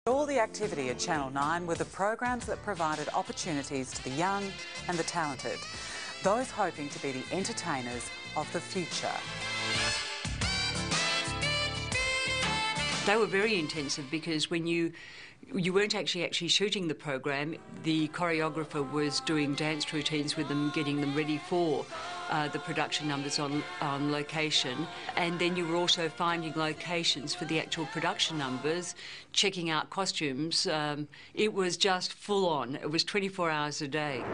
All the activity at Channel 9 were the programs that provided opportunities to the young and the talented, those hoping to be the entertainers of the future. They were very intensive because when you weren't actually shooting the program, the choreographer was doing dance routines with them, getting them ready for the production numbers on location, and then you were also finding locations for the actual production numbers, checking out costumes. It was just full on. It was 24 hours a day.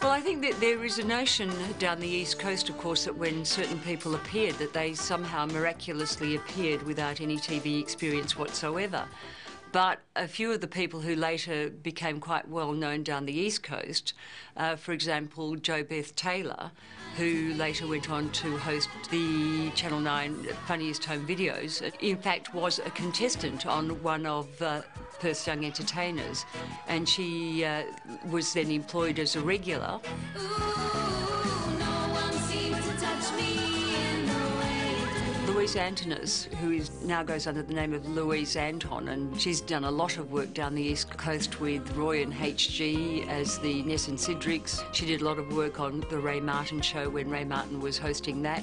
Well, I think that there is a notion down the East Coast, of course, that when certain people appeared, that they somehow miraculously appeared without any TV experience whatsoever. But a few of the people who later became quite well known down the East Coast, for example, Jo Beth Taylor, who later went on to host the Channel 9 Funniest Home Videos, in fact was a contestant on one of Perth's Young Entertainers, and she was then employed as a regular. Louise Antonis, who now goes under the name of Louise Anton, and she's done a lot of work down the East Coast with Roy and HG as the Ness and Cedrics. She did a lot of work on the Ray Martin show when Ray Martin was hosting that.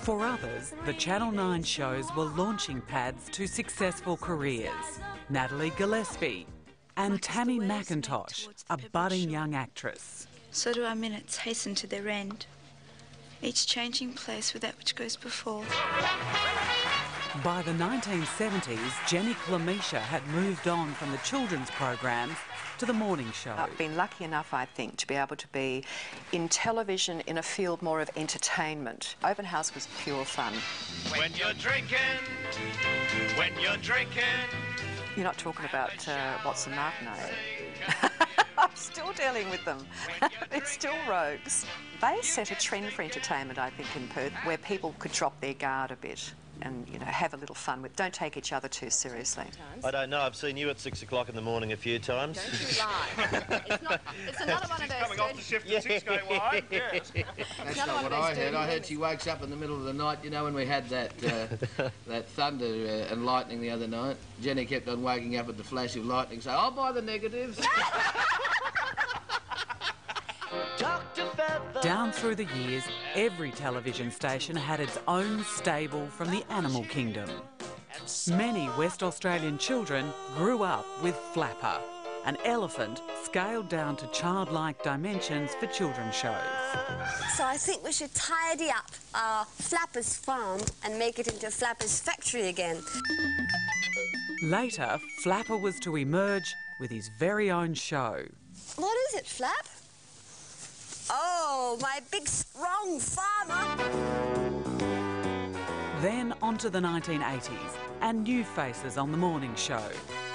For others, the Channel 9 shows were launching pads to successful careers. Natalie Gillespie and Tammy McIntosh, a budding young actress. So do our minutes hasten to their end, each changing place with that which goes before. By the 1970s, Jenny Clemisha had moved on from the children's programs to the morning show. I've been lucky enough, I think, to be able to be in television in a field more of entertainment. Open House was pure fun. When you're drinking, You're not talking about Watson Martineau. I'm still dealing with them. They're still rogues. They set a trend for entertainment, I think, in Perth, where people could drop their guard a bit and, you know, have a little fun with. Don't take each other too seriously. I don't know. I've seen you at 6 o'clock in the morning a few times. Don't you lie. It's another one of those. Coming off the shift at 6 going wide. Yes. That's not what I heard. I heard she wakes up in the middle of the night. You know, when we had that that thunder and lightning the other night, Jenny kept on waking up at the flash of lightning, saying, "I'll buy the negatives." Down through the years, every television station had its own stable from the animal kingdom. Many West Australian children grew up with Flapper, an elephant scaled down to childlike dimensions for children's shows. So I think we should tidy up our Flapper's farm and make it into Flapper's factory again. Later, Flapper was to emerge with his very own show. What is it, Flap? Oh, my big, strong farmer. Then on to the 1980s and new faces on the morning show.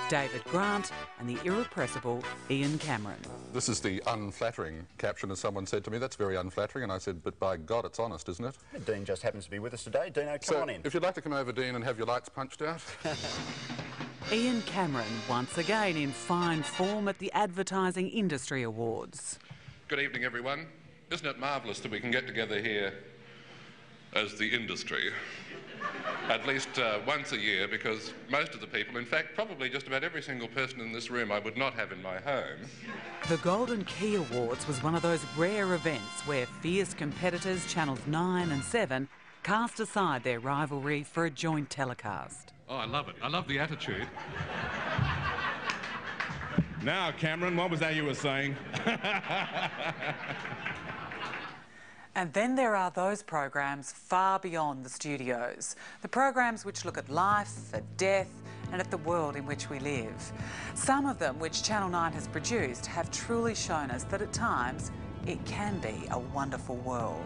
David Grant and the irrepressible Ian Cameron. This is the unflattering caption, as someone said to me. That's very unflattering. And I said, but by God, it's honest, isn't it? Dean just happens to be with us today. Dino, come on in. If you'd like to come over, Dean, and have your lights punched out. Ian Cameron, once again in fine form at the Advertising Industry Awards. Good evening, everyone. Isn't it marvellous that we can get together here as the industry at least once a year, because most of the people, in fact, probably just about every single person in this room I would not have in my home. The Golden Key Awards was one of those rare events where fierce competitors, Channels 9 and 7, cast aside their rivalry for a joint telecast. Oh, I love it. I love the attitude. Now, Cameron, what was that you were saying? And then there are those programs far beyond the studios. The programs which look at life, at death, and at the world in which we live. Some of them, which Channel 9 has produced, have truly shown us that at times it can be a wonderful world.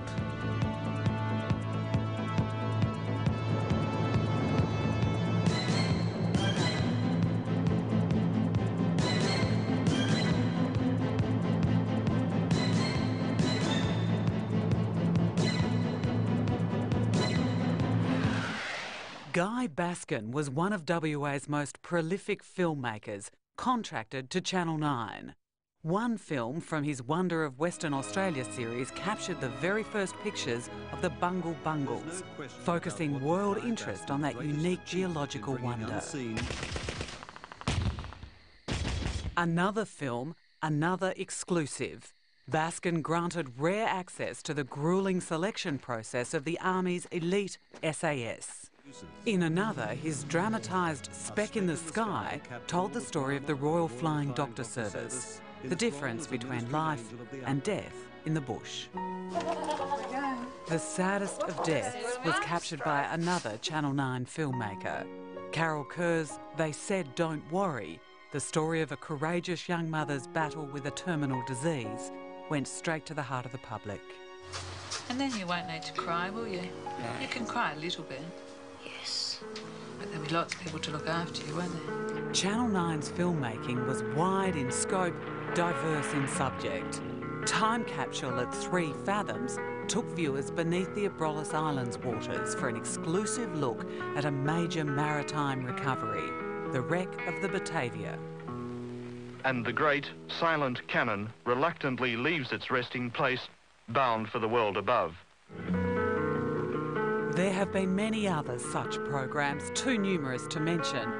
Guy Baskin was one of WA's most prolific filmmakers, contracted to Channel 9. One film from his Wonder of Western Australia series captured the very first pictures of the Bungle Bungles, focusing world interest on that unique geological wonder. Another film, another exclusive. Baskin granted rare access to the gruelling selection process of the Army's elite SAS. In another, his dramatised Speck in the Sky told the story of the Royal Flying Doctor Service, the difference between life and death in the bush. The saddest of deaths was captured by another Channel 9 filmmaker. Carol Kerr's They Said Don't Worry, the story of a courageous young mother's battle with a terminal disease, went straight to the heart of the public. And then you won't need to cry, will you? No. You can cry a little bit. Yes. But there'll be lots of people to look after you, won't there? Channel 9's filmmaking was wide in scope, diverse in subject. Time Capsule at 3 fathoms took viewers beneath the Abrolhos Islands waters for an exclusive look at a major maritime recovery, the wreck of the Batavia. And the great, silent cannon reluctantly leaves its resting place, bound for the world above. There have been many other such programs, too numerous to mention,